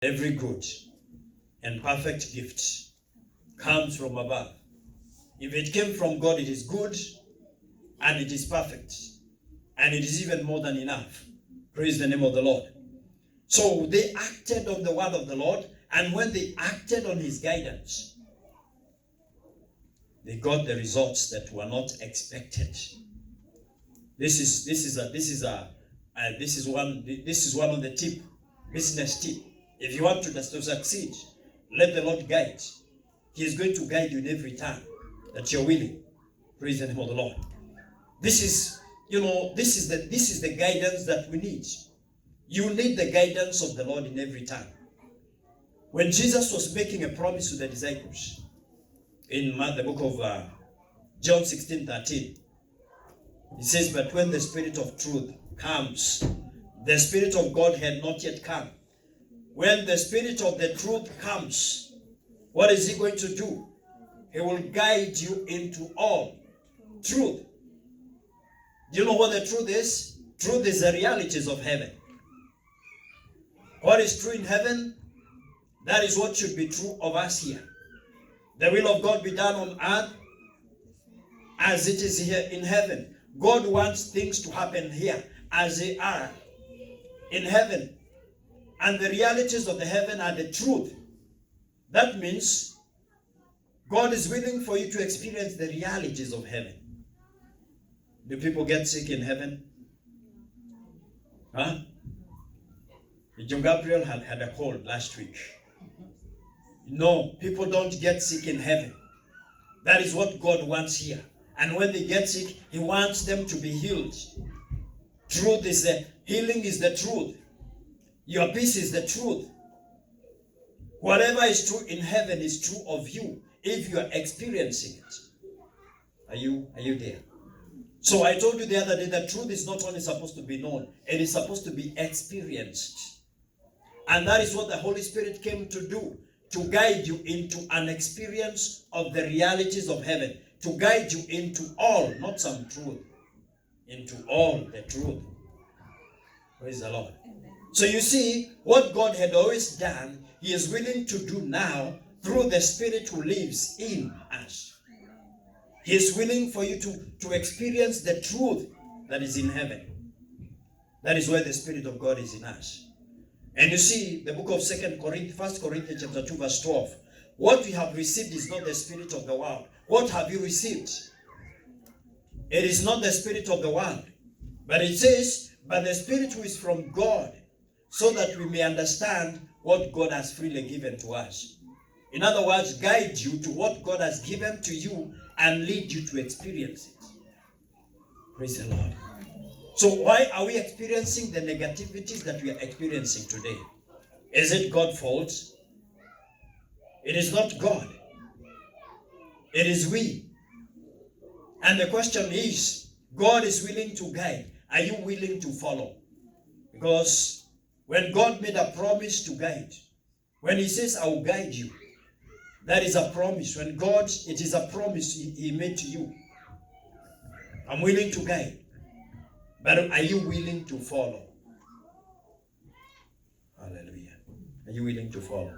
Every good and perfect gift comes from above. If it came from God, it is good and it is perfect. And it is even more than enough. Praise the name of the Lord. So they acted on the word of the Lord, and when they acted on his guidance, they got the results that were not expected. This is one of the business tip. If you want to succeed, let the Lord guide. He is going to guide you in every time that you're willing. Praise the name of the Lord. This is the guidance that we need. You need the guidance of the Lord in every time. When Jesus was making a promise to the disciples in the book of John 16:13, he says, "But when the Spirit of truth comes," the Spirit of God had not yet come. When the Spirit of the truth comes, what is he going to do? He will guide you into all truth. Do you know what the truth is? Truth is the realities of heaven. What is true in heaven, that is what should be true of us here. The will of God be done on earth as it is here in heaven. God wants things to happen here as they are in heaven. And the realities of the heaven are the truth. That means God is willing for you to experience the realities of heaven. Do people get sick in heaven? Huh? John Gabriel had a cold last week. No, people don't get sick in heaven. That is what God wants here. And when they get sick, he wants them to be healed. Healing is the truth. Your peace is the truth. Whatever is true in heaven is true of you if you are experiencing it. Are you there? So I told you the other day that truth is not only supposed to be known, it is supposed to be experienced. And that is what the Holy Spirit came to do, to guide you into an experience of the realities of heaven, to guide you into all, not some truth, into all the truth. Praise the Lord. Amen. So you see, what God had always done, he is willing to do now through the Spirit who lives in us. He is willing for you to experience the truth that is in heaven. That is where the Spirit of God is in us. And you see, the book of 1 Corinthians chapter 2 verse 12. What we have received is not the spirit of the world. What have you received? It is not the spirit of the world. But it says, but the Spirit who is from God, so that we may understand what God has freely given to us. In other words, guide you to what God has given to you and lead you to experience it. Praise the Lord. So why are we experiencing the negativities that we are experiencing today? Is it God's fault? It is not God. It is we. And the question is, God is willing to guide. Are you willing to follow? Because when God made a promise to guide, when he says, I will guide you, that is a promise. When God, it is a promise he made to you. I'm willing to guide. But are you willing to follow? Hallelujah. Are you willing to follow?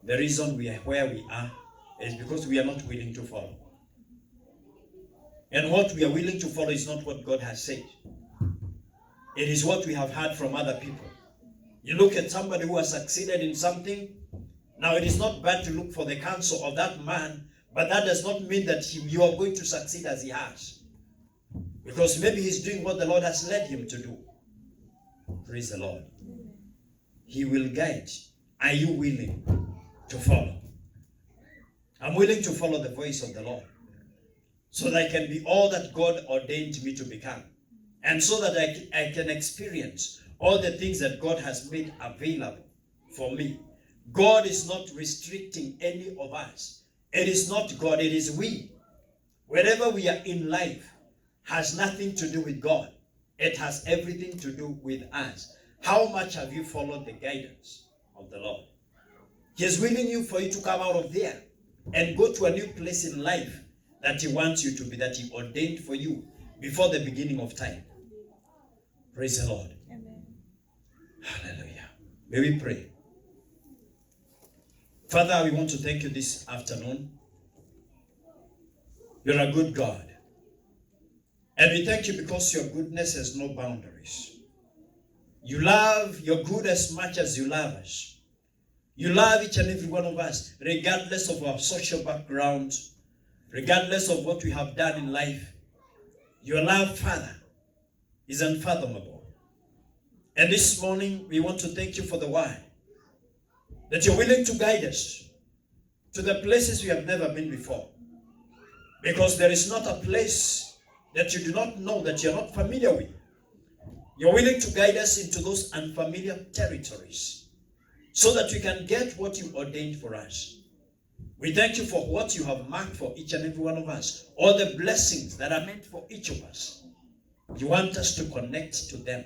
The reason we are where we are is because we are not willing to follow. And what we are willing to follow is not what God has said. It is what we have heard from other people. You look at somebody who has succeeded in something. Now, it is not bad to look for the counsel of that man, but that does not mean that you are going to succeed as he has. Because maybe he's doing what the Lord has led him to do. Praise the Lord. He will guide. Are you willing to follow? I'm willing to follow the voice of the Lord, so that I can be all that God ordained me to become. And so that I can experience all the things that God has made available for me. God is not restricting any of us. It is not God, it is we. Wherever we are in life has nothing to do with God. It has everything to do with us. How much have you followed the guidance of the Lord? He is willing for you to come out of there and go to a new place in life that he wants you to be, that he ordained for you before the beginning of time. Praise the Lord. Amen. Hallelujah. May we pray. Father, we want to thank you this afternoon. You're a good God. And we thank you because your goodness has no boundaries. You love your good as much as you love us. You love each and every one of us, regardless of our social background, regardless of what we have done in life. Your love, Father, is unfathomable. And this morning, we want to thank you for the word, that you're willing to guide us to the places we have never been before. Because there is not a place that you do not know, that you're not familiar with. You're willing to guide us into those unfamiliar territories so that we can get what you ordained for us. We thank you for what you have marked for each and every one of us, all the blessings that are meant for each of us. You want us to connect to them.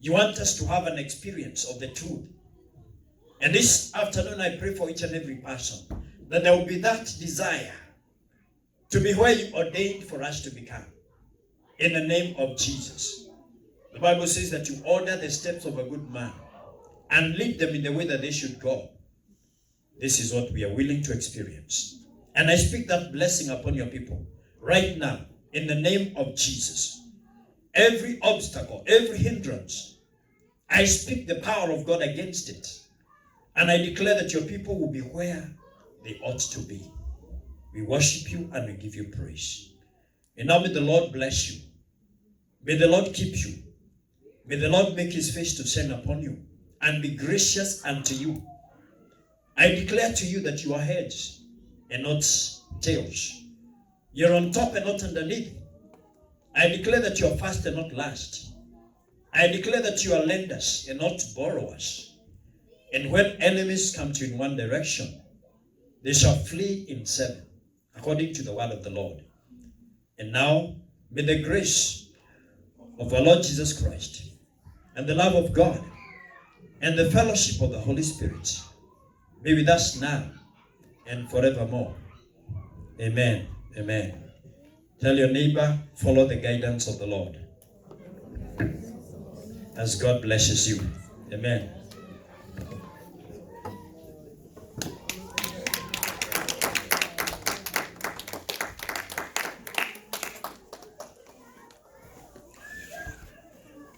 You want us to have an experience of the truth. And this afternoon, I pray for each and every person that there will be that desire to be where you ordained for us to become. In the name of Jesus. The Bible says that you order the steps of a good man and lead them in the way that they should go. This is what we are willing to experience. And I speak that blessing upon your people right now in the name of Jesus. Every obstacle, every hindrance, I speak the power of God against it. And I declare that your people will be where they ought to be. We worship you and we give you praise. And now may the Lord bless you. May the Lord keep you. May the Lord make his face to shine upon you and be gracious unto you. I declare to you that you are heads and not tails. You're on top and not underneath. I declare that you are first and not last. I declare that you are lenders and not borrowers. And when enemies come to you in one direction, they shall flee in seven, according to the word of the Lord. And now, may the grace of our Lord Jesus Christ and the love of God and the fellowship of the Holy Spirit be with us now and forevermore. Amen. Amen. Tell your neighbor, follow the guidance of the Lord as God blesses you. Amen.